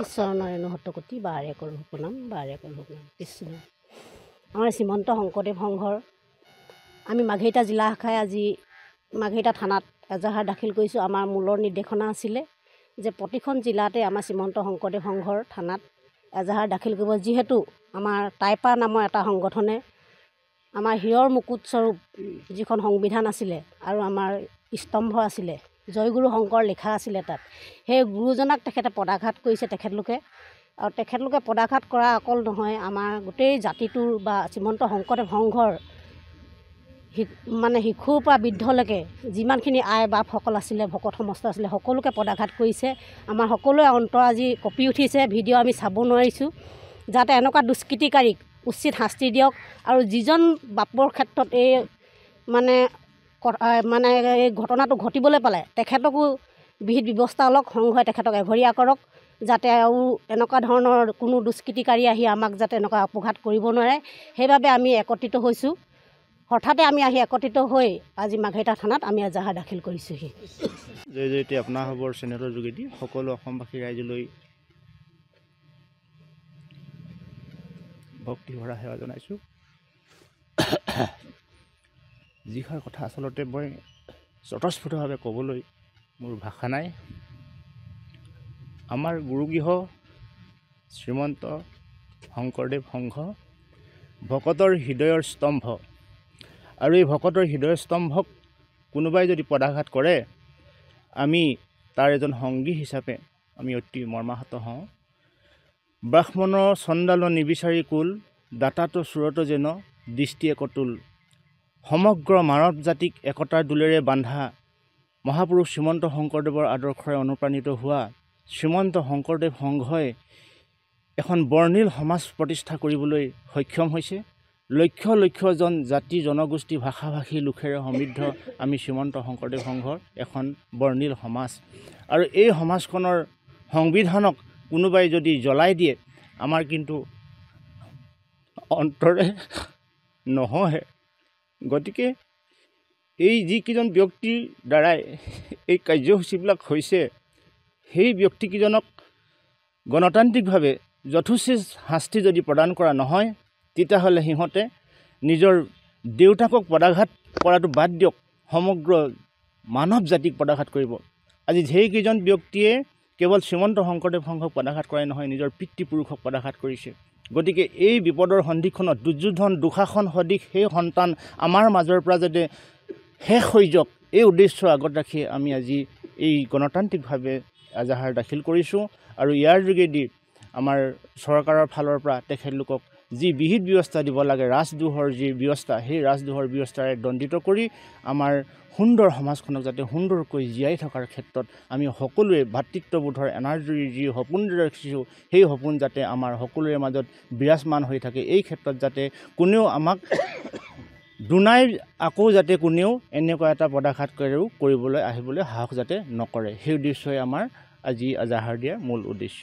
ঈশ্বৰণৰেণু হতকতি বাৰে কৰো সুনাম বাৰে কৰো সুনাম কৃষ্ণ। আমাৰ শ্ৰীমন্ত শংকৰদেৱ সংঘৰ আমি মাঘেৰিটা জিলা শাখাই আজি মাঘেৰিটা থানাত এজাহাৰ দাখিল কৰিছোঁ। আমাৰ মূলৰ নিৰ্দেশনা আছিলে যে প্ৰতিখন জিলাতে আমাৰ শ্ৰীমন্ত শংকৰদেৱ সংঘৰ থানাত এজাহাৰ দাখিল কৰিব, যিহেতু আমাৰ টাইপা নামৰ এটা সংগঠনে আমাৰ হীৰৰ মুকুট স্বৰূপ যিখন সংবিধান আছিলে আৰু আমাৰ স্তম্ভ আছিলে, জয়গুৰু শংকৰ লিখা আছিলে তাত, সেই গুৰুজনাক তেখেতে পদাঘাত কৰিছে তেখেতলোকে। আৰু তেখেতলোকে পদাঘাত কৰা অকল নহয়, আমাৰ গোটেই জাতিটোৰ বা শ্ৰীমন্ত শংকৰদেৱ সংঘৰ শিশুৰ পৰা বৃদ্ধলৈকে যিমানখিনি আই বাপসকল আছিলে, ভকত সমস্ত আছিলে, সকলোকে পদাঘাত কৰিছে। আমাৰ সকলোৱে অন্তৰ আজি কঁপি উঠিছে। ভিডিঅ' আমি চাব নোৱাৰিছোঁ। যাতে এনেকুৱা দুষ্কৃতিকাৰীক উচিত শাস্তি দিয়ক আৰু যিজন বাপৰ ক্ষেত্ৰত এই এই ঘটনাটো ঘটিবলৈ পালে তেখেতকো বিহিত ব্যৱস্থা লওক, সংঘই তেখেতক এঘৰীয়া কৰক, যাতে আৰু এনেকুৱা ধৰণৰ কোনো দুষ্কৃতিকাৰী আহি আমাক যাতে এনেকুৱা অপঘাত কৰিব নোৱাৰে। সেইবাবে আমি একত্ৰিত হৈছোঁ। হঠাতে আমি আহি একত্ৰিত হৈ আজি মাঘেৰিটা থানাত আমি এজাহাৰ দাখিল কৰিছোঁহি। জয় জয়তে আপোনাৰ খবৰ চেনেলৰ যোগেদি সকলো অসমবাসী ৰাইজলৈ ভক্তি ভৰা সেৱা জনাইছোঁ। যিষাৰ কথা আচলতে মই স্বতঃস্ফূৰ্তভাৱে ক'বলৈ মোৰ ভাষা নাই। আমাৰ গুৰুগৃহ শ্ৰীমন্ত শংকৰদেৱ সংঘ ভকতৰ হৃদয়ৰ স্তম্ভ, আৰু এই ভকতৰ হৃদয়ৰ স্তম্ভক কোনোবাই যদি পদাঘাত কৰে, আমি তাৰ এজন সংগী হিচাপে আমি অতি মৰ্মাহত হওঁ। ব্ৰাহ্মণ চণ্ডাল নিবিচাৰি কুল, দাতাটো চুৰত যেন দৃষ্টি একতুল। সমগ্ৰ মানৱ জাতিক একতাৰ দোলেৰে বান্ধা মহাপুৰুষ শ্ৰীমন্ত শংকৰদেৱৰ আদৰ্শৰে অনুপ্ৰাণিত হোৱা শ্ৰীমন্ত শংকৰদেৱ সংঘই এখন বৰ্ণিল সমাজ প্ৰতিষ্ঠা কৰিবলৈ সক্ষম হৈছে। লক্ষ লক্ষজন জাতি জনগোষ্ঠী ভাষা ভাষী লোকেৰে সমৃদ্ধ আমি শ্ৰীমন্ত শংকৰদেৱ সংঘৰ এখন বৰ্ণিল সমাজ। আৰু এই সমাজখনৰ সংবিধানক কোনোবাই যদি জ্বলাই দিয়ে, আমাৰ কিন্তু অন্তৰে নহয়ে। গতিকে এই যিকেইজন ব্যক্তিৰ দ্বাৰাই এই কাৰ্যসূচীবিলাক হৈছে, সেই ব্যক্তিকেইজনক গণতান্ত্ৰিকভাৱে যথোচিত শাস্তি যদি প্ৰদান কৰা নহয়, তেতিয়াহ'লে সিহঁতে নিজৰ দেউতাকক পদাঘাত কৰাটো বাদ দিয়ক, সমগ্ৰ মানৱ জাতিক পদাঘাত কৰিব। আজি সেইকেইজন ব্যক্তিয়ে কেৱল শ্ৰীমন্ত শংকৰদেৱ সংঘক পদাঘাত কৰাই নহয়, নিজৰ পিতৃপুৰুষক পদাঘাত কৰিছে। গতিকে এই বিপদৰ সন্ধিক্ষণত দুৰ্যোধন দুঃশাসন সদৃশ সেই সন্তান আমাৰ মাজৰ পৰা যাতে শেষ হৈ যাওক, এই উদ্দেশ্য আগত ৰাখি আমি আজি এই গণতান্ত্ৰিকভাৱে এজাহাৰ দাখিল কৰিছোঁ। আৰু ইয়াৰ যোগেদি আমাৰ চৰকাৰৰ ফালৰ পৰা তেখেতলোকক যি বিহিত ব্যৱস্থা দিব লাগে, ৰাজদ্ৰোহৰ যি ব্যৱস্থা, সেই ৰাজদ্ৰোহৰ ব্যৱস্থাৰে দণ্ডিত কৰি আমাৰ সুন্দৰ সমাজখনক যাতে সুন্দৰকৈ জীয়াই থকাৰ ক্ষেত্ৰত আমি সকলোৱে ভাতৃত্ববোধৰ এনাজৰী যি সপোন ৰাখিছোঁ, সেই সপোন যাতে আমাৰ সকলোৰে মাজত বিৰাজমান হৈ থাকে। এই ক্ষেত্ৰত যাতে কোনেও আমাক দুনাই আকৌ যাতে কোনেও এনেকুৱা এটা পদাঘাত কৰিবলৈ আহিবলৈ সাহস যাতে নকৰে, সেই উদ্দেশ্যই আমাৰ আজি এজাহাৰ দিয়াৰ মূল উদ্দেশ্য।